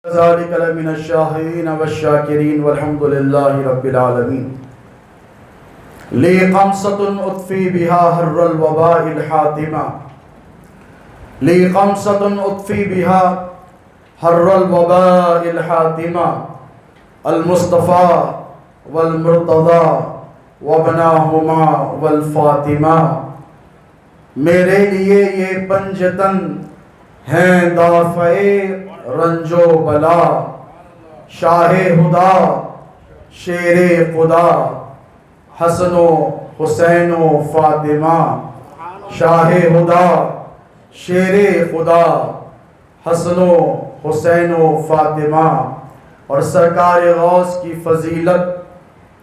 ذلك لمن الشاهدين والشاكرين والحمد لله رب العالمين. لي خمسة أطفي بها حر الوباء الحاتمة. لي خمسة أطفي بها حر الوباء الحاتمة. المصطفى والمرتضى وابناہما والفاطمہ. میرے لیے یہ پنجتن ہیں دافع رنج و بلا. شاہ خدا شیر خدا حسن و حسین و فاطمہ. شاہ خدا شیر خدا حسن و حسین و فاطمہ. اور سرکار غوث کی فضیلت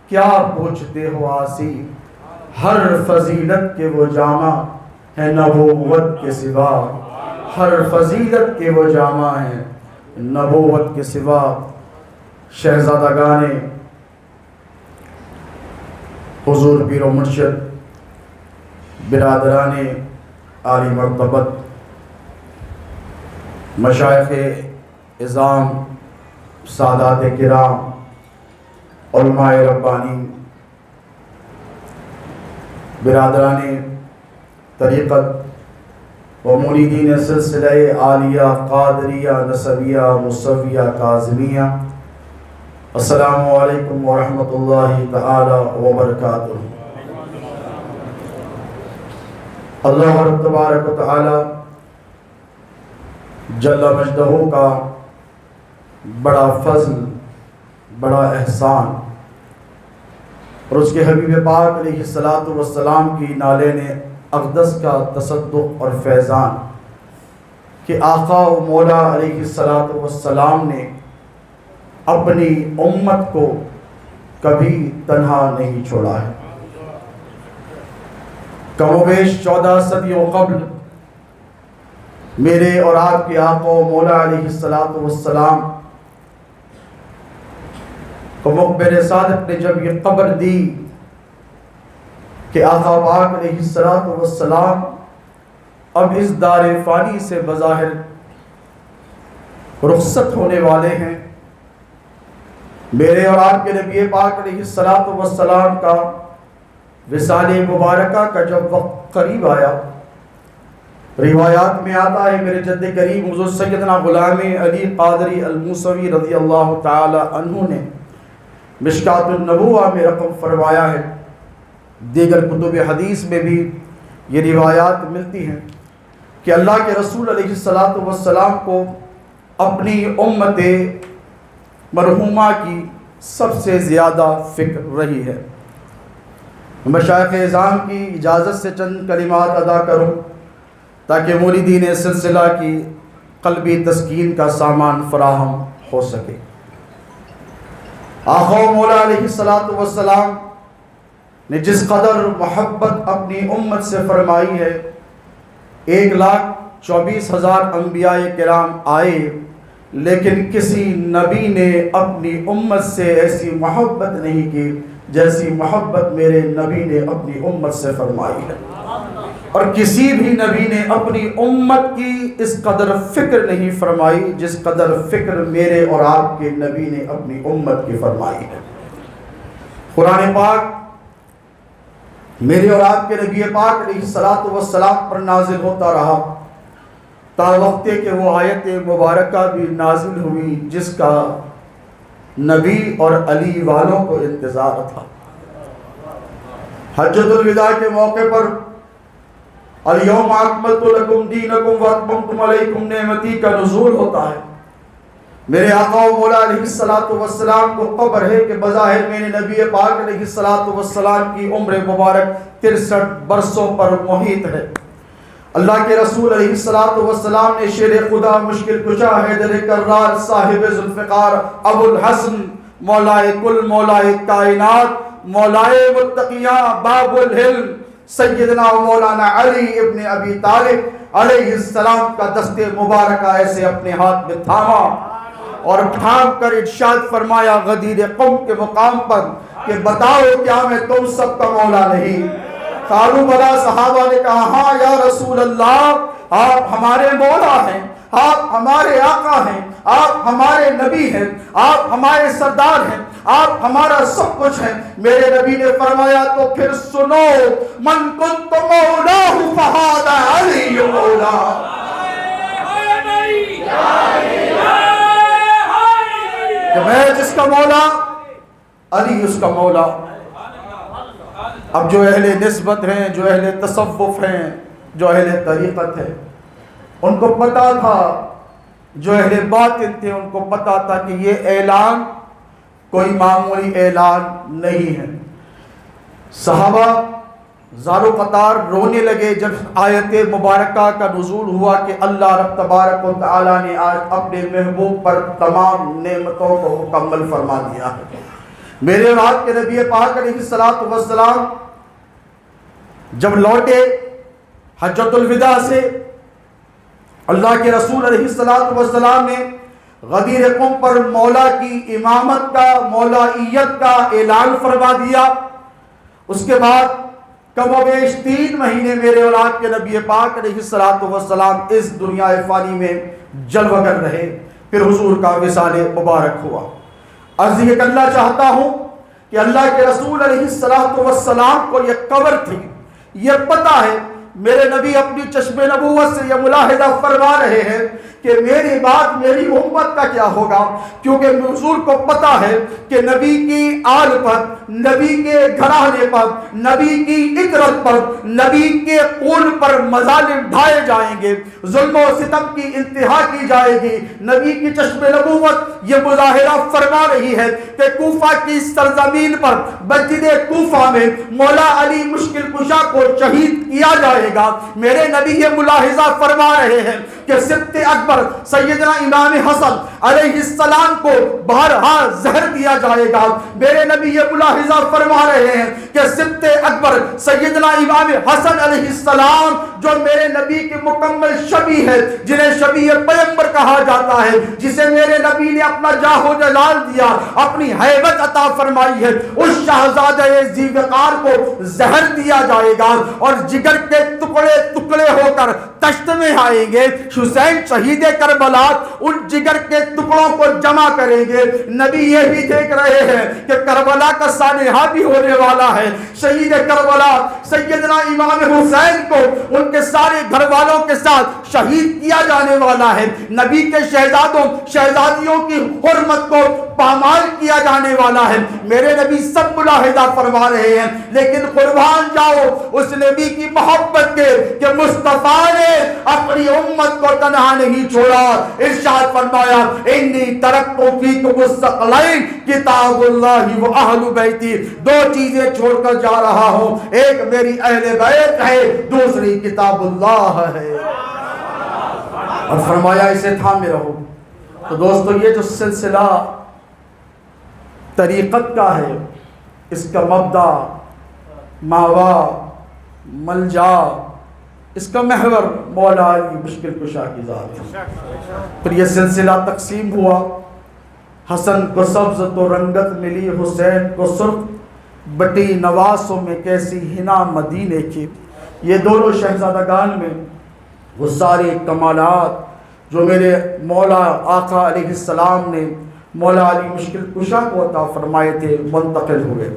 کیا پوچھتے ہو آسی. ہر فضیلت کے وہ جامع ہے نبوت کے سوا. ہر فضیلت کے وہ جامع ہیں نبوت کے سوا. شہزادگان حضور پیر و مرشد، برادران عالی مرتبت، مشائخ عظام، سادات کرام، علماء ربانی، برادران طریقت و مریدین سلسلہ عالیہ قادریہ نسبیہ مصویہ کاظمیہ، السلام علیکم ورحمۃ اللہ تعالی وبرکاتہ. اللہ رب تبارک و تعالی جل مجدہ کا بڑا فضل، بڑا احسان، اور اس کے حبیب پاک علیہ الصلاۃ والسلام کی نالین اقدس کا تصدق اور فیضان کہ آقا و مولا علیہ الصلاۃ والسلام نے اپنی امت کو کبھی تنہا نہیں چھوڑا ہے. کم و بیش 14 صدیوں قبل میرے اور آپ کے آقا و مولا علیہ الصلاۃ والسلام کو مقبر صادق نے جب یہ خبر دی کہ آقا پاک علیہ الصلاۃ والسلام اب اس دار فانی سے بظاہر رخصت ہونے والے ہیں، میرے اور آپ کے نبی پاک علیہ الصلاۃ والسلام کا وصال مبارکہ کا جب وقت قریب آیا، روایات میں آتا ہے میرے جد کریم حضور سیدنا غلام علی قادری الموسوی رضی اللہ تعالی عنہ نے مشکات النبوہ میں رقم فرمایا ہے، دیگر کتب حدیث میں بھی یہ روایات ملتی ہیں کہ اللہ کے رسول علیہ الصلاۃ والسلام کو اپنی امت مرحومہ کی سب سے زیادہ فکر رہی ہے. مشائخ اعظام کی اجازت سے چند کلمات ادا کروں تاکہ مریدین سلسلہ کی قلبی تسکین کا سامان فراہم ہو سکے. آقا و مولا علیہ الصلاۃ والسلام نے جس قدر محبت اپنی امت سے فرمائی ہے، 1,24,000 انبیاء کرام آئے لیکن کسی نبی نے اپنی امت سے ایسی محبت نہیں کی جیسی محبت میرے نبی نے اپنی امت سے فرمائی ہے. اور کسی بھی نبی نے اپنی امت کی اس قدر فکر نہیں فرمائی جس قدر فکر میرے اور آپ کے نبی نے اپنی امت کی فرمائی ہے. قرآن پاک میرے اور آپ کے نبی پاک علیہ الصلاۃ والسلام پر نازل ہوتا رہا تا وقت کہ وہ آیت مبارکہ بھی نازل ہوئی جس کا نبی اور علی والوں کو انتظار تھا. حجۃ الوداع کے موقع پر الیوم اکملت لکم دینکم واتممت علیکم نعمتی کا نزول ہوتا ہے. میرے آقا و مولا علیہ الصلاۃ والسلام کو خبر ہے کہ بظاہر میرے نبی پاک علیہ الصلاۃ والسلام کی عمر مبارک 63 برسوں پر محیط ہے. اللہ کے رسول علیہ الصلاۃ والسلام نے شیر خدا مشکل کشا حیدر کرار صاحب ذوالفقار ابو الحسن مولائے کل مولائے کائنات مولائے متقیاں باب الحلم سیدنا و مولانا علی ابن ابی طالب علیہ السلام کا دست مبارکہ ایسے اپنے ہاتھ میں تھاما اور تھام کر ارشاد فرمایا غدیر قوم کے مقام پر کہ بتاؤ کیا میں تم سب کا مولا نہیں؟ قالوا بلا، صحابہ نے کہا ہاں یا رسول اللہ آپ ہمارے مولا ہیں، آپ ہمارے آقا ہیں، آپ ہمارے نبی ہیں، آپ ہمارے سردار ہیں، آپ ہمارا سب کچھ ہیں۔ میرے نبی نے فرمایا تو پھر سنو، من کنت مولاہ فہذا علی مولا۔ کہ میں جس کا مولا، علی اس کا مولا۔ اب جو اہل نسبت ہیں، جو اہل تصوف ہیں، جو اہل طریقت ہیں، ان کو پتا تھا، جو اہل باطن تھے ان کو پتا تھا کہ یہ اعلان کوئی معمولی اعلان نہیں ہے۔ صحابہ زارو قطار رونے لگے جب آیت مبارکہ کا نزول ہوا کہ اللہ رب تبارک و تعالیٰ نے آج اپنے محبوب پر تمام نعمتوں کو مکمل فرما دیا ہے۔ میرے اور آپ کے نبی پاک علیہ الصلوۃ والسلام جب لوٹے حجۃ الوداع سے، اللہ کے رسول علیہ الصلوۃ والسلام نے غدیر قم پر مولا کی امامت کا، مولائیت کا اعلان فرما دیا۔ اس کے بعد کم و بیش 3 مہینے میرے اور آپ کے نبی پاک علیہ الصلوۃ والسلام اس دنیا فانی میں جلوہ گر رہے، پھر حضور کا وصال مبارک ہوا۔ عرض یہ کرنا چاہتا ہوں کہ اللہ کے رسول علیہ الصلوۃ والسلام کو یہ قبر تھی، یہ پتہ ہے۔ میرے نبی اپنی چشم نبوت سے یہ ملاحظہ فرما رہے ہیں کہ میری بات میری امت کا کیا ہوگا، کیونکہ حضور کو پتا ہے کہ نبی کی آل پر، نبی کے گھرانے پر، نبی کی اطرت پر، نبی کے خون پر مظالم ڈھائے جائیں گے، ظلم و ستم کی انتہا کی جائے گی۔ نبی کی چشم نبوت یہ مظاہرہ فرما رہی ہے کہ کوفہ کی سرزمین پر مسجد کوفہ میں مولا علی مشکل کشا کو شہید کیا جائے گا۔ میرے نبی یہ ملاحظہ فرما رہے ہیں کہ سبط اکبر سیدنا امام حسن علیہ السلام کو بہرہا زہر دیا جائے گا۔ میرے نبی یہ ملاحظہ فرما رہے ہیں کہ سبط اکبر سیدنا امام حسن علیہ السلام جو میرے نبی کی مکمل شبیہ ہے، جنہیں شبیہ پیغمبر کہا جاتا ہے، جسے میرے نبی نے اپنا جاہ و جلال دیا، اپنی حیبت عطا فرمائی ہے، اس شہزادہ ذی وقار کو زہر دیا جائے گا اور جگر کے ٹکڑے ٹکڑے ہو کر تشت میں آئیں گے۔ حسین شہید کربلا ان جگر کے ٹکڑوں کو جمع کریں گے۔ نبی یہ بھی دیکھ رہے ہیں کہ کربلا کا سانحہ بھی ہونے والا ہے۔ شہید کربلا سیدنا امام حسین کو ان کے سارے گھر والوں کے ساتھ شہید کیا جانے والا ہے۔ نبی کے شہزادوں شہزادیوں کی حرمت کو پامال کیا جانے والا ہے۔ میرے نبی سب ملاحظہ فرما رہے ہیں، لیکن قربان جاؤ اس نبی کی محبت کے کہ مصطفیٰ نے اپنی امت کو تنہا نہیں چھوڑا۔ ارشاد فرمایا انی ترکت فیکم الثقلین کتاب اللہ و اہل بیتی، 2 چیزیں چھوڑ کر جا رہا ہوں، ایک میری اہل بیت ہے، دوسری کتاب اللہ ہے، اور فرمایا اسے تھامے رہو۔ تو دوستو یہ جو سلسلہ طریقت کا ہے، اس کا مبدا، ماوا، ملجا، اس کا محور مولا علی مشکل کشا کی ذات ہے۔ پھر یہ سلسلہ تقسیم ہوا، حسن کو سبز تو رنگت ملی، حسین کو سرخ بٹی نواسوں میں کیسی حنا مدینے کی۔ یہ دونوں شہزادگان میں وہ سارے کمالات جو میرے مولا آقا علیہ السلام نے مولا علی مشکل کشا کو عطا فرمائے تھے منتقل ہوئے۔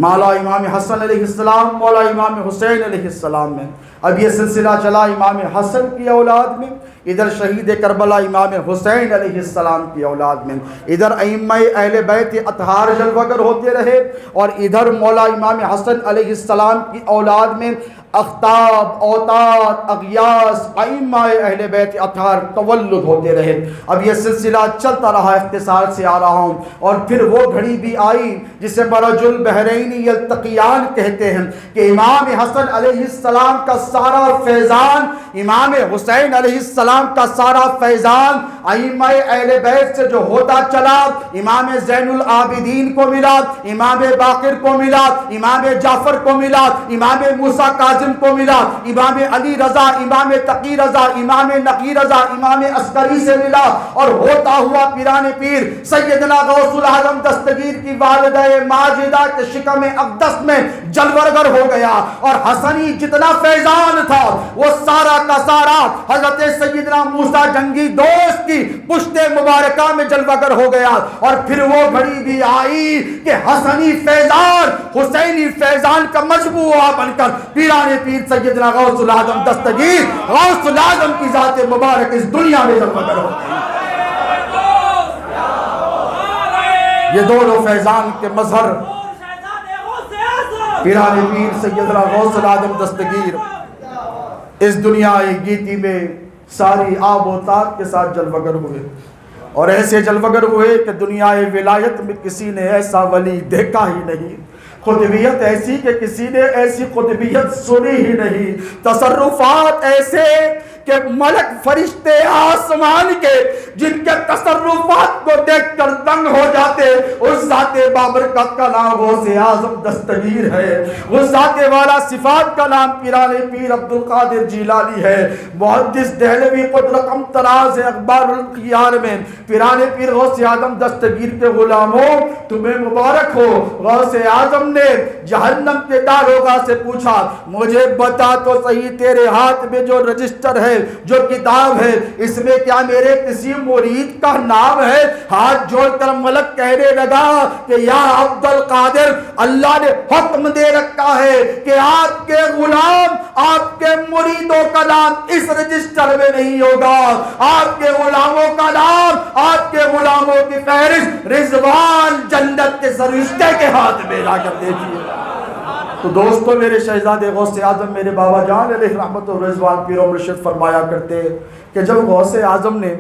مولا امام حسن علیہ السلام، مولا امام حسین علیہ السلام میں۔ اب یہ سلسلہ چلا امام حسن کی اولاد میں، ادھر شہید کربلا امام حسین علیہ السلام کی اولاد میں، ادھر ائمہ اہل بیت اطہار جلوہ گر ہوتے رہے، اور ادھر مولا امام حسن علیہ السلام کی اولاد میں اختاب، اوتاد، اغیاس، ائمہ اہل بیت اطہار تولد ہوتے رہے۔ اب یہ سلسلہ چلتا رہا، اختصار سے آ رہا ہوں۔ اور پھر وہ گھڑی بھی آئی جسے مرج البحرین یلتقیان کہتے ہیں کہ امام حسن علیہ السلام کا سارا فیضان، امام حسین علیہ السلام کا سارا فیضان ائمہ اہل بیت سے جو ہوتا چلا، امام زین العابدین کو ملا، امام باقر کو ملا، امام جعفر کو ملا، امام موسیٰ کاظم کاظم کو ملا، امام علی رضا، امام تقی رضا، امام نقی رضا، امام عسکری سے ملا، اور ہوتا ہوا پیران پیر سیدنا غوث العظم دستگیر کی والدہ ماجدہ کے شکم اقدس میں جلوگر ہو گیا، اور حسنی جتنا فیضان تھا وہ سارا کا سارا حضرت سیدنا موسیٰ جنگی دوست کی پشت مبارکہ میں جلوگر ہو گیا۔ اور پھر وہ گھڑی بھی آئی کہ حسنی فیضان حسینی فیضان کا مجموعہ بن کر پیران پیر سیدنا غوث العظم دستگیر غوث العظم کی ذات مبارک اس دنیا میں جلوگر ہو گئی۔ یہ دونوں فیضان کے مظہر پیران پیر سیدنا غوث العظم دستگیر اس دنیا گیتی میں ساری آب و تاب کے ساتھ جلوگر ہوئے، اور ایسے جلوگر ہوئے کہ دنیا ولایت میں کسی نے ایسا ولی دیکھا ہی نہیں، قطبیت ایسی کہ کسی نے ایسی قطبیت سنی ہی نہیں، تصرفات ایسے کہ ملک فرشتے آسمان کے جن کے تصرفات کو دیکھ کر دنگ ہو جاتے، اس ذات بابرکت کا نام غوث اعظم دستگیر ہے، اس ذات والا صفات کا نام پیران پیر عبدالقادر جیلانی ہے۔ محدث دہلوی قد رقم طراز اخبار الخیار میں پیران پیر غوث اعظم دستگیر کے غلاموں تمہیں مبارک ہو، غوث اعظم نے جہنم کے داروغہ سے پوچھا مجھے بتا تو صحیح تیرے ہاتھ میں جو رجسٹر ہے جو کتاب ہے اس میں کیا میرے کسی مرید کا نام ہے؟ ہاتھ جوڑ کر ملک کہنے لگا کہ یا عبدالقادر اللہ نے حکم دے رکھا ہے کہ آپ کے غلام آپ کے مریدوں کا نام اس رجسٹر میں نہیں ہوگا، آپ کے غلاموں کا نام آپ کے غلاموں کی فہرست رضوان جنت کے فرشتے کے ہاتھ میں لا کر دیکھیے۔ تو دوستو میرے شہزادے غوث اعظم میرے بابا جان علیہ رحمت و رضوان پیر و مرشد فرمایا کرتے کہ جب غوث اعظم نے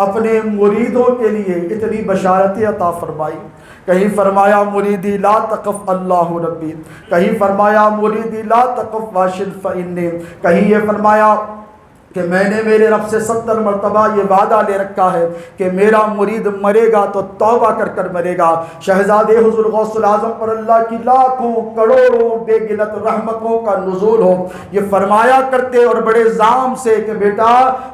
اپنے مریدوں کے لیے اتنی بشارتیں عطا فرمائی، کہیں فرمایا مریدی لا تقف اللہ ربی، کہیں فرمایا مریدی لا تقف واشد فإنی، کہیں یہ فرمایا کہ میں نے میرے رب سے 70 مرتبہ یہ وعدہ لے رکھا ہے کہ میرا مرید مرے گا تو توبہ کر کر مرے گا۔ شہزادے حضور غوث العظم پر اللہ کی لاکھوں کروڑوں بے گنت رحمتوں کا نزول ہو، یہ فرمایا کرتے اور بڑے زام سے کہ بیٹا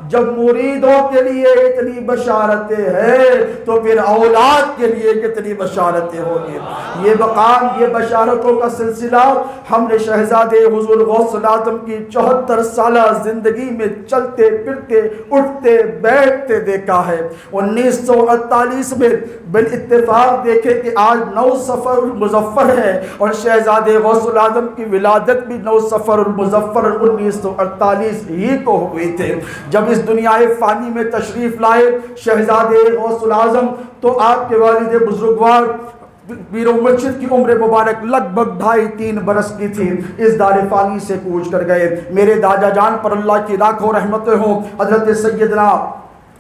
جب مریدوں کے لیے اتنی بشارتیں ہیں تو پھر اولاد کے لیے کتنی بشارتیں ہوگی۔ یہ مقام یہ بشارتوں کا سلسلہ ہم نے شہزادے حضور غوث العظم کی 74 سالہ زندگی میں چلتے پھرتے اٹھتے بیٹھتے دیکھا ہے۔ 1948 میں بالاتفاق دیکھے کہ آج 9 صفر المظفر ہے اور شہزادے غوث العظم کی ولادت بھی 9 صفر المظفر 1948 ہی کو ہوئی تھے۔ جب اس دنیا فانی میں تشریف لائے شہزادے غوث العظم تو آپ کے والد بزرگوار پیر و مرشد کی عمر مبارک لگ بھگ 2.5-3 برس کی تھی، اس دار فانی سے کوچ کر گئے۔ میرے دادا جان پر اللہ کی لاکھوں رحمتیں ہوں، حضرت سیدنا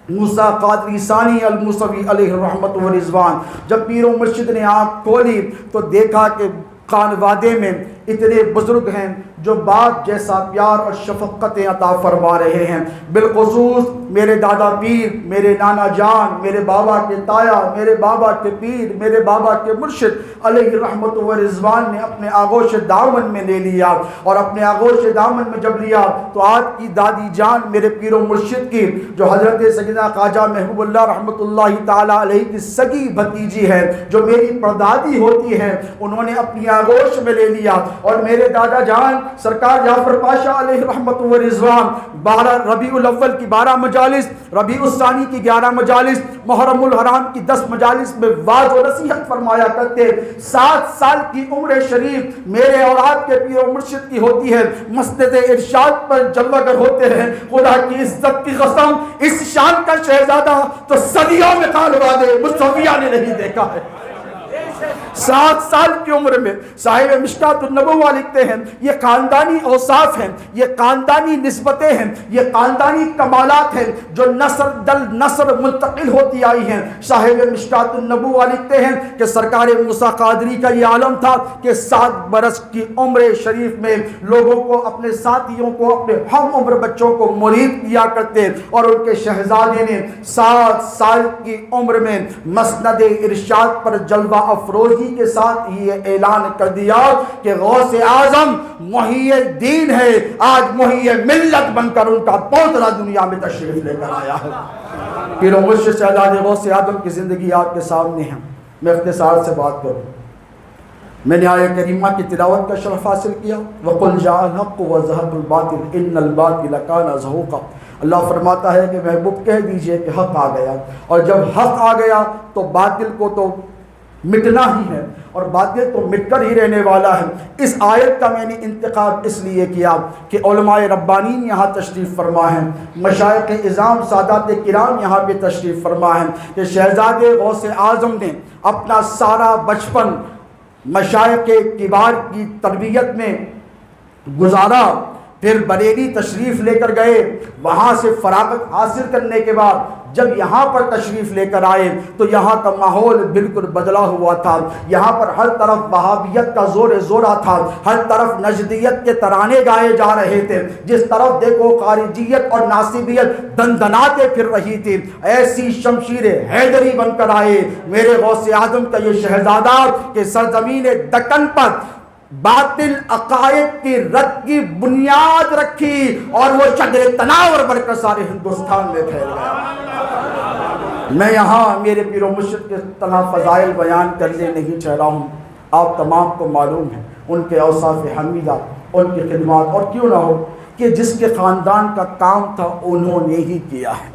موسیٰ قادری ثانی الموسوی علیہ رحمت و رضوان، جب پیر و مرشد نے آنکھ کھولی تو دیکھا کہ خانوادے میں اتنے بزرگ ہیں جو باپ جیسا پیار اور شفقتیں عطا فرما رہے ہیں، بالخصوص میرے دادا پیر، میرے نانا جان، میرے بابا کے تایا، میرے بابا کے پیر، میرے بابا کے مرشد علیہ رحمت و رضوان نے اپنے آغوش دامن میں لے لیا، اور اپنے آغوش دامن میں جب لیا تو آپ کی دادی جان میرے پیر و مرشد کی جو حضرت سیدنا خواجہ محبوب اللہ رحمت اللہ تعالیٰ علیہ کی سگی بھتیجی ہے جو میری پردادی ہوتی ہے، انہوں نے اپنی آغوش میں لے لیا، اور میرے دادا جان سرکار جعفر پاشا علیہ رحمت و رضوان 12 ربیع الاول کی 12 مجالس، ربیع الثانی کی 11 مجالس، محرم الحرام کی 10 مجالس میں واعظ و نصیحت فرمایا کرتے۔ 7 سال کی عمر شریف میرے اور آپ کے پیر و مرشد کی ہوتی ہے، مسند ارشاد پر جلوگر ہوتے ہیں۔ خدا کی عزت کی قسم اس شان کا شہزادہ تو صدیوں میں خانوادے مصطفیہ نے نہیں دیکھا ہے۔ 7 سال کی عمر میں صاحب مشکات النبوہ لکھتے ہیں یہ خاندانی اوصاف ہیں، یہ خاندانی نسبتیں ہیں، یہ خاندانی کمالات ہیں جو نسل دل نسل منتقل ہوتی آئی ہیں۔ صاحب مشکات النبوہ لکھتے ہیں کہ سرکار موسیٰ قادری کا یہ عالم تھا کہ 7 برس کی عمر شریف میں لوگوں کو اپنے ساتھیوں کو اپنے ہم عمر بچوں کو مرید کیا کرتے، اور ان کے شہزادے نے 7 سال کی عمر میں مسند ارشاد پر جلوہ افروزی کے ساتھ یہ اعلان کر دیا کہ غوث اعظم محی الدین ہے، آج محی ملت بن کر ان کا پوترا دنیا میں تشریف لے کر آیا ہے۔ پیر و مرشد شہزادہ غوث اعظم کی زندگی آپ کے سامنے ہے، میں اختصار سے بات کروں۔ میں نے آیہ کریمہ کی تلاوت کا شرف حاصل کیا، وَقُلْ جَاءَ الْحَقُّ وَزَهَقَ الْبَاطِلُ إِنَّ الْبَاطِلَ كَانَ زَهُوقًا۔ اللہ فرماتا ہے کہ محبوب کہہ دیجئے کہ حق آ گیا، اور جب حق آ گیا تو باطل کو تو مٹنا ہی ہے، اور باطل تو مٹ کر ہی رہنے والا ہے۔ اس آیت کا میں نے انتخاب اس لیے کیا کہ علماء ربانین یہاں تشریف فرما ہیں، مشائخ اعظام سادات کرام یہاں پہ تشریف فرما ہیں، کہ شہزادے غوث اعظم نے اپنا سارا بچپن مشائخ کبار کی تربیت میں گزارا، پھر بریلی تشریف لے کر گئے، وہاں سے فراغت حاصل کرنے کے بعد جب یہاں پر تشریف لے کر آئے تو یہاں کا ماحول بالکل بدلا ہوا تھا، یہاں پر ہر طرف وہابیت کا زور زورا تھا، ہر طرف نجدیت کے ترانے گائے جا رہے تھے، جس طرف دیکھو خارجیت اور ناصبیت دندناتے پھر رہی تھی۔ ایسی شمشیر حیدری بن کر آئے میرے غوث اعظم کا یہ شہزادہ کہ سرزمین دکن پر باطل عقائد کی رد کی بنیاد رکھی، اور وہ شجر تناور بن کر سارے ہندوستان میں پھیل گیا۔ میں یہاں میرے پیر و مرشد کے تنہا فضائل بیان کرنے نہیں چاہ رہا ہوں، آپ تمام کو معلوم ہے ان کے اوصاف حمیدہ، ان کی خدمات، اور کیوں نہ ہو کہ جس کے خاندان کا کام تھا انہوں نے ہی کیا ہے،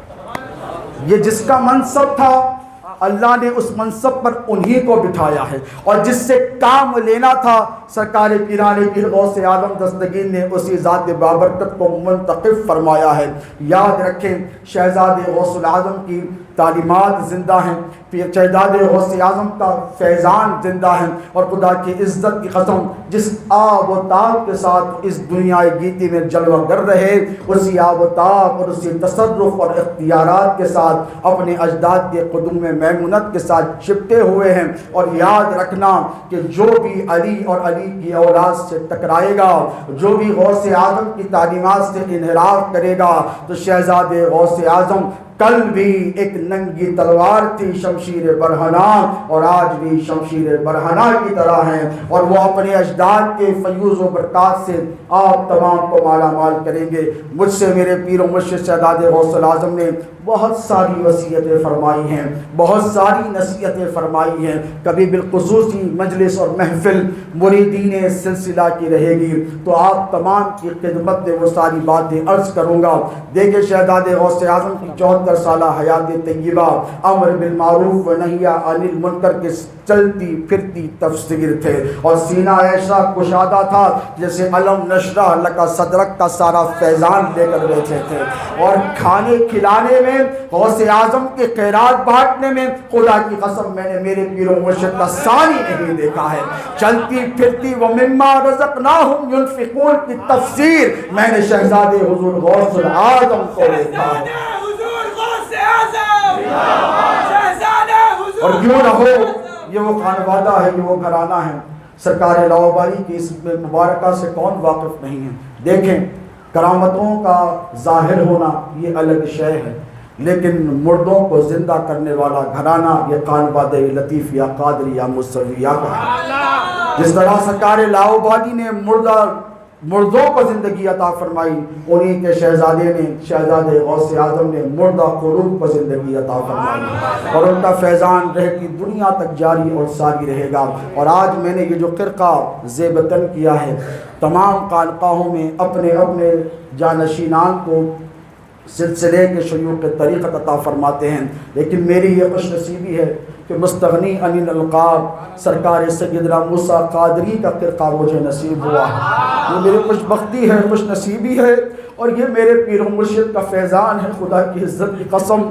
یہ جس کا منصب تھا اللہ نے اس منصب پر انہی کو بٹھایا ہے، اور جس سے کام لینا تھا سرکار پیران پیر غوث اعظم دستگیر نے اسی ذات بابرکت کو منتخب فرمایا ہے۔ یاد رکھیں شہزادے غوث اعظم کی تعلیمات زندہ ہیں، شہزادے غوث اعظم کا فیضان زندہ ہے، اور خدا کی عزت کی قسم جس آب و تاب کے ساتھ اس دنیا گیتی میں جلوہ گر رہے، اسی آب و تاب اور اسی تصرف اور اختیارات کے ساتھ اپنے اجداد کے قدوم میمونت کے ساتھ چپٹے ہوئے ہیں۔ اور یاد رکھنا کہ جو بھی علی اور علی کی اولاد سے ٹکرائے گا، جو بھی غوث اعظم کی تعلیمات سے انحراف کرے گا، تو شہزادے غوث اعظم کل بھی ایک ننگی تلوار تھی شمشیر برہنہ، اور آج بھی شمشیر برہنہ کی طرح ہیں، اور وہ اپنے اجداد کے فیوز و برکات سے آپ تمام کو مالا مال کریں گے۔ مجھ سے میرے پیر و مرشد شہزادے غوث اعظم نے بہت ساری وصیتیں فرمائی ہیں، بہت ساری نصیحتیں فرمائی ہیں، کبھی بالخصوصی مجلس اور محفل مریدین سلسلہ کی رہے گی تو آپ تمام کی خدمت میں وہ ساری باتیں عرض کروں گا۔ دیکھیں شہزادے غوث اعظم کی 74 سالہ حیات طیبہ امر بالمعروف و نہی عن المنکر کے چلتی پھرتی تفسیر تھے، اور سینہ ایسا کشادہ تھا جیسے علم نشرح لک صدرک کا سارا فیضان لے کر بیٹھے تھے، اور کھانے کھلانے میں غوث اعظم کے خیرات بانٹنے میں خدا کی قسم میں نے میرے پیر و مرشد کا ثانی نہیں دیکھا ہے۔ چلتی پھرتی ومما رزقناہم ينفقون کی تفسیر میں نے شہزادے حضور غوث اعظم کو دیکھا ہے۔ اور کیوں نہ ہو یہ وہ خانوادہ ہے، یہ وہ گھرانہ ہے، سرکار لاؤبالی کی اس مبارکہ سے کون واقف نہیں ہے۔ دیکھیں کرامتوں کا ظاہر ہونا یہ الگ شے ہے، لیکن مردوں کو زندہ کرنے والا گھرانہ یہ خانوادہ لطیف یا قادری یا موسویہ کا ہے۔ جس طرح سرکار لاؤبالی نے مردوں کو زندگی عطا فرمائی، انہی کے شہزادے نے شہزادے غوث اعظم نے مردہ قلوب کو زندگی عطا فرمائی، اور ان کا فیضان رہتی دنیا تک جاری اور ساری رہے گا۔ اور آج میں نے یہ جو خرقہ زیبتن کیا ہے، تمام خانقاہوں میں اپنے اپنے جانشینان کو سلسلے کے شیوخ طریقت عطا فرماتے ہیں، لیکن میری یہ خوش نصیبی ہے کہ مستغنی عن الالقاب سرکار سیدنا موسیٰ قادری کا خرقہ مجھے نصیب ہوا ہے۔ یہ میری خوش بختی ہے، خوش نصیبی ہے، اور یہ میرے پیر و مرشد کا فیضان ہے۔ خدا کی عزت کی قسم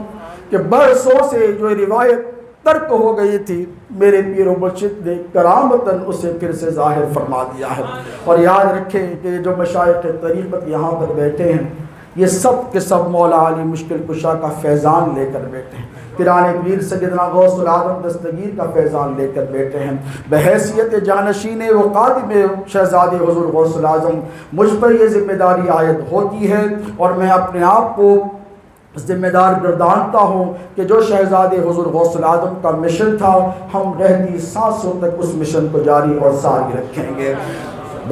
کہ برسوں سے جو روایت ترک ہو گئی تھی، میرے پیر و مرشد نے کرامتاً اسے پھر سے ظاہر فرما دیا ہے۔ اور یاد رکھیں کہ جو مشائخ طریقت یہاں پر بیٹھے ہیں، یہ سب کے سب مولا علی مشکل کشا کا فیضان لے کر بیٹھے ہیں، پیران پیر سیدنا غوث اعظم دستگیر کا فیضان لے کر بیٹھے ہیں۔ بحیثیت جانشین و خادم شہزادے حضور غوث اعظم مجھ پر یہ ذمہ داری عائد ہوتی ہے، اور میں اپنے آپ کو ذمہ دار گردانتا ہوں کہ جو شہزادے حضور غوث العظم کا مشن تھا ہم رہتی سانسوں تک اس مشن کو جاری اور ساری رکھیں گے۔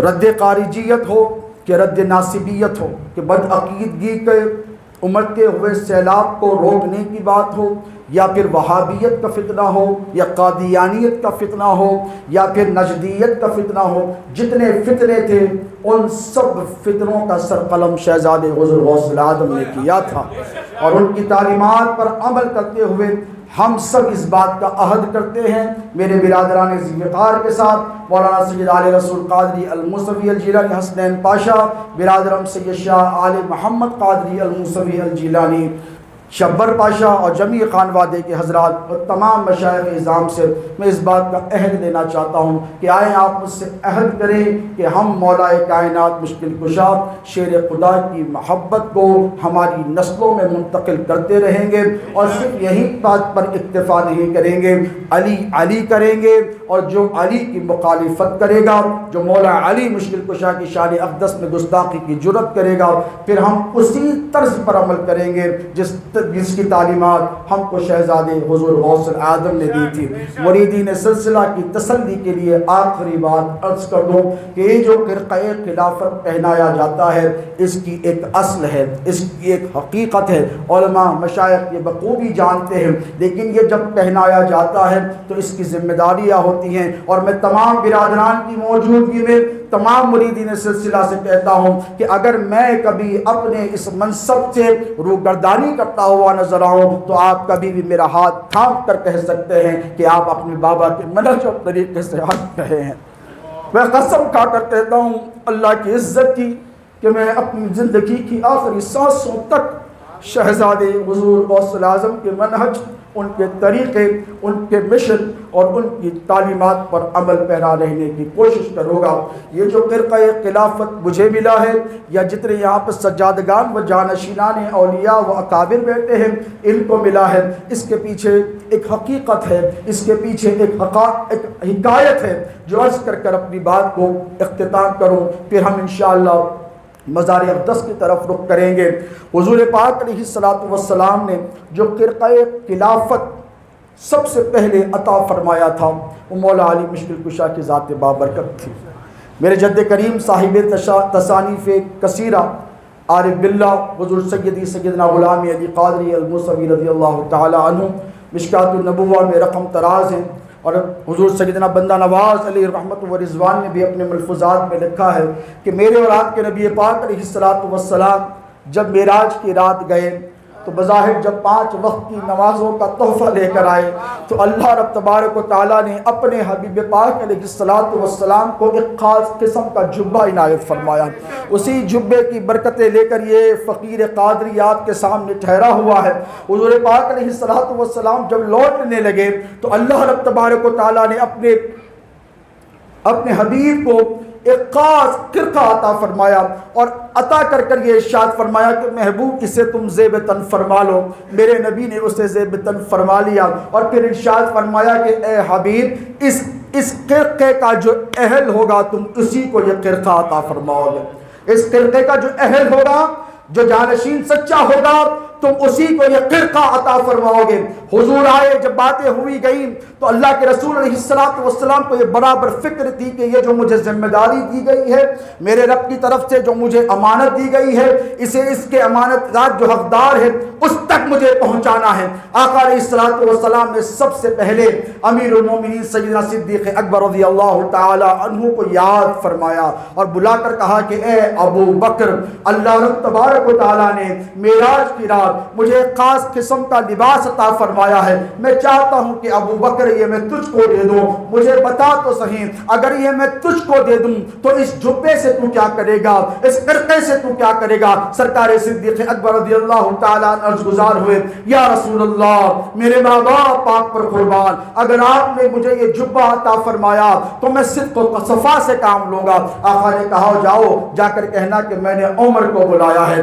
رد خارجیت ہو کہ رد ناصبیت ہو کہ بدعقیدگی کے امڑتے ہوئے سیلاب کو روکنے کی بات ہو، یا پھر وہابیت کا فتنہ ہو، یا قادیانیت کا فتنہ ہو، یا پھر نجدیت کا فتنہ ہو، جتنے فتنے تھے ان سب فتنوں کا سرقلم شہزادے حضور غوث العظم نے کیا تھا، اور ان کی تعلیمات پر عمل کرتے ہوئے ہم سب اس بات کا عہد کرتے ہیں میرے برادران ذی وقار کے ساتھ، مولانا سید علی رسول قادری الموسوی الجیلانی حسنین پاشا، برادرم سید شاہ آل محمد قادری الموسوی الجیلانی شبر پاشا اور جمیع خانوادے کے حضرات اور تمام مشائخ اعظام سے میں اس بات کا عہد لینا چاہتا ہوں کہ آئیں آپ مجھ سے عہد کریں کہ ہم مولا کائنات مشکل کشا شیر خدا کی محبت کو ہماری نسلوں میں منتقل کرتے رہیں گے، اور صرف یہی بات پر اکتفا نہیں کریں گے، علی علی کریں گے، اور جو علی کی مخالفت کرے گا، جو مولا علی مشکل کشا کی شان اقدس میں گستاخی کی جرت کرے گا، پھر ہم اسی طرز پر عمل کریں گے جس کی تعلیمات ہم کو شہزادے حضور غوث العظم نے دی تھی۔ مریدین سلسلہ کی تسلی کے لیے آخری بات عرض کر دوں کہ یہ جو خرقہ خلافت پہنایا جاتا ہے اس کی ایک اصل ہے، اس کی ایک حقیقت ہے، علماء مشائخ یہ بخوبی جانتے ہیں، لیکن یہ جب پہنایا جاتا ہے تو اس کی ذمہ داریاں ہوتی ہیں، اور میں تمام برادران کی موجودگی میں تمام مریدین سلسلہ سے کہتا ہوں کہ اگر میں کبھی اپنے اس منصب سے روگردانی کرتا ہوا نظر آؤں تو آپ کبھی بھی میرا ہاتھ تھام کر کہہ سکتے ہیں کہ آپ اپنے بابا کے منہج اور طریقے سے ہٹ رہے ہیں۔ میں قسم کھا کر کہتا ہوں اللہ کی عزت کی کہ میں اپنی زندگی کی آخری سانسوں تک شہزادے حضور غوث العظم کے منہج، ان کے طریقے، ان کے مشن اور ان کی تعلیمات پر عمل پیرا رہنے کی کوشش کروں گا۔ یہ جو خرقہ خلافت مجھے ملا ہے، یا جتنے یہاں پر سجادگان و جانشینان اولیاء و اکابر بیٹھے ہیں ان کو ملا ہے، اس کے پیچھے ایک حقیقت ہے، اس کے پیچھے ایک حکایت ہے جو عرض کر اپنی بات کو اختتام کروں، پھر ہم انشاءاللہ مزار اقدس کی طرف رخ کریں گے۔ حضور پاک علیہ الصلوۃ والسلام نے جو خرقہ خلافت سب سے پہلے عطا فرمایا تھا وہ مولا علی مشکل کشا کی ذات بابرکت تھی۔ میرے جد کریم صاحب تصانیف کثیرہ عارف باللہ حضور سیدنا غلام علی قادری الموسوی رضی اللہ تعالی عنہ مشکات النبوہ میں رقم تراز ہیں، اور حضور سیدنا بندہ نواز علیہ رحمت و رضوان نے بھی اپنے ملفوظات میں لکھا ہے کہ میرے اور آپ کے نبی پاک علیہ الصلوۃ والسلام جب معراج کی رات گئے تو بظاہر جب 5 وقت کی نمازوں کا تحفہ لے کر آئے تو اللہ رب تبارک و تعالیٰ نے اپنے حبیب پاک علیہ الصلوۃ والسلام کو ایک خاص قسم کا جبہ عنایت فرمایا۔ اسی جبے کی برکتیں لے کر یہ فقیر قادری آپ کے سامنے ٹھہرا ہوا ہے۔ حضور پاک علیہ الصلوۃ والسلام جب لوٹنے لگے تو اللہ رب تبارک و تعالیٰ نے اپنے حبیب کو ایک خاص خرقہ عطا فرمایا، اور عطا کر یہ ارشاد فرمایا کہ محبوب اسے تم زیب تن فرما لو۔ میرے نبی نے اسے زیب تن فرما لیا، اور پھر ارشاد فرمایا کہ اے حبیب اس خرقے کا جو اہل ہوگا تم اسی کو یہ خرقہ عطا فرماؤ گے۔ اس خرقے کا جو اہل ہوگا، جو جانشین سچا ہوگا، تم اسی کو یہ خرقہ عطا فرماؤ گے۔ حضور آئے، جب باتیں ہوئی گئیں تو اللہ کے رسول علیہ الصلوۃ والسلام کو یہ برابر فکر تھی کہ یہ جو مجھے ذمہ داری دی گئی ہے میرے رب کی طرف سے، جو مجھے امانت دی گئی ہے، اسے اس کے امانت دار جو حقدار ہے اس تک مجھے پہنچانا ہے۔ آقا علیہ الصلوۃ والسلام نے سب سے پہلے امیر المومنین سیدنا صدیق اکبر رضی اللہ تعالی عنہ کو یاد فرمایا اور بلا کر کہا کہ اے ابو بکر، اللہ رب تبارک و تعالیٰ نے معراج کی رات مجھے ایک خاص قسم کا لباس عطا فرمایا ہے، میں چاہتا ہوں کہ ابو بکر یہ میں تجھ کو دے دوں، مجھے بتا تو صحیح اگر یہ میں تجھ کو دے دوں تو اس جبے سے تو کیا کرے گا، اس خرقے سے تو کیا کرے گا؟ سرکار صدیق اکبر رضی اللہ تعالیٰ عرض گزار ہوئے، یا رسول اللہ، میرے ماں باپ پاک پر قربان، اگر آپ نے مجھے یہ جبہ عطا فرمایا تو میں صدق و صفا سے کام لوں گا۔ آقا نے کہا جاؤ، جا کر کہنا کہ میں نے عمر کو بلایا ہے۔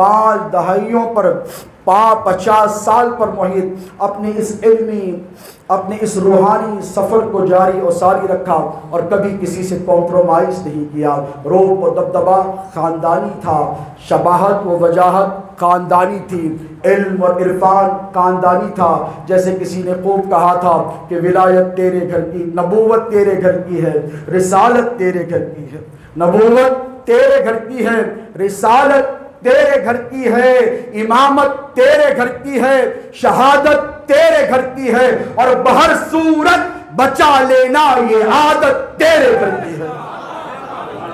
5 دہائیوں پر 50 سال پر محیط اپنے اس علمی اپنے اس روحانی سفر کو جاری و ساری رکھا اور کبھی کسی سے کمپرومائز نہیں کیا۔ روب و دبدبہ خاندانی تھا، شباہت و وجاہت خاندانی تھی، علم اور عرفان خاندانی تھا۔ جیسے کسی نے خوب کہا تھا کہ ولایت تیرے گھر کی، نبوت تیرے گھر کی ہے، رسالت تیرے گھر کی ہے۔ نبوت تیرے گھر کی ہے، رسالت تیرے گھر کی ہے، امامت تیرے گھر کی ہے، شہادت تیرے گھر کی ہے، اور بہر صورت بچا لینا یہ عادت تیرے گھر کی ہے۔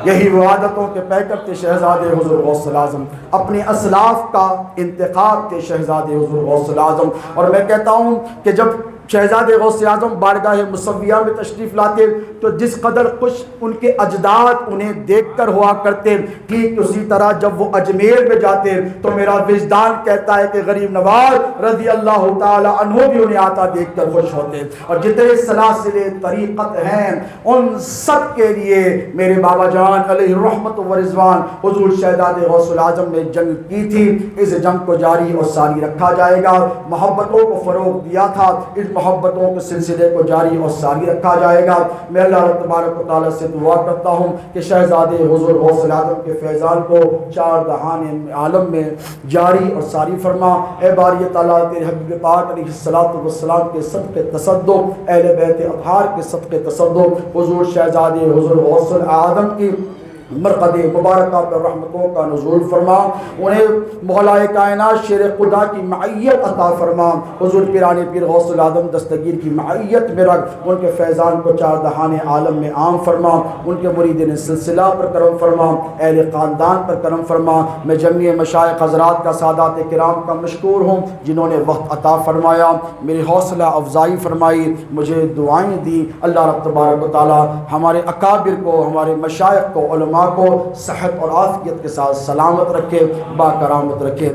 یہی وہ عادتوں کے پیکر تھے شہزادے حضور غوث الاعظم، اپنے اسلاف کا انتخاب تھے شہزادے حضور غوث الاعظم۔ اور میں کہتا ہوں کہ جب شہزادے غوث اعظم بارگاہ مصویہ میں تشریف لاتے تو جس قدر خوش ان کے اجداد انہیں دیکھ کر ہوا کرتے، ٹھیک اسی طرح جب وہ اجمیر میں جاتے تو میرا وجدان کہتا ہے کہ غریب نواز رضی اللہ تعالی عنہ بھی انہیں آتا دیکھ کر خوش ہوتے۔ اور جتنے سلاسل طریقت ہیں ان سب کے لیے میرے بابا جان علیہ رحمت و رضوان حضور شہزادے غوث الاعظم نے جنگ کی تھی۔ اس جنگ کو جاری اور ساری رکھا جائے گا، محبتوں کو فروغ دیا تھا، اس محبتوں کے سلسلے کو جاری اور ساری رکھا جائے گا۔ میں اللہ تبارک و تعالیٰ سے دعا کرتا ہوں کہ شہزادے حضور غوث الاعظم کے فیضان کو 4 جہان عالم میں جاری اور ساری فرما۔ اے باری تعالیٰ تیرے حبیب پاک علیہ الصلوۃ والسلام کے صدقے تصدق، اہل بیت اطہار کے صدقے تصدق حضور شہزادے حضور غوث الاعظم کی مرقد مبارکہ پر رحمتوں کا نزول فرما، انہیں مولا کائنات شیر خدا کی معیت عطا فرما، حضور پیران پیر غوث الاعظم دستگیر کی معیت میں رکھ، ان کے فیضان کو 4 جہان عالم میں عام فرما، ان کے مریدین سلسلہ پر کرم فرما، اہل خاندان پر کرم فرما۔ میں جمعی مشائخ حضرات کا، سادات کرام کا مشکور ہوں جنہوں نے وقت عطا فرمایا، میری حوصلہ افزائی فرمائی، مجھے دعائیں دی۔ اللہ رب تبارک و تعالی ہمارے اکابر کو، ہمارے مشائخ کو، علماء کو صحت اور عافیت کے ساتھ سلامت رکھے، با کرامت رکھے۔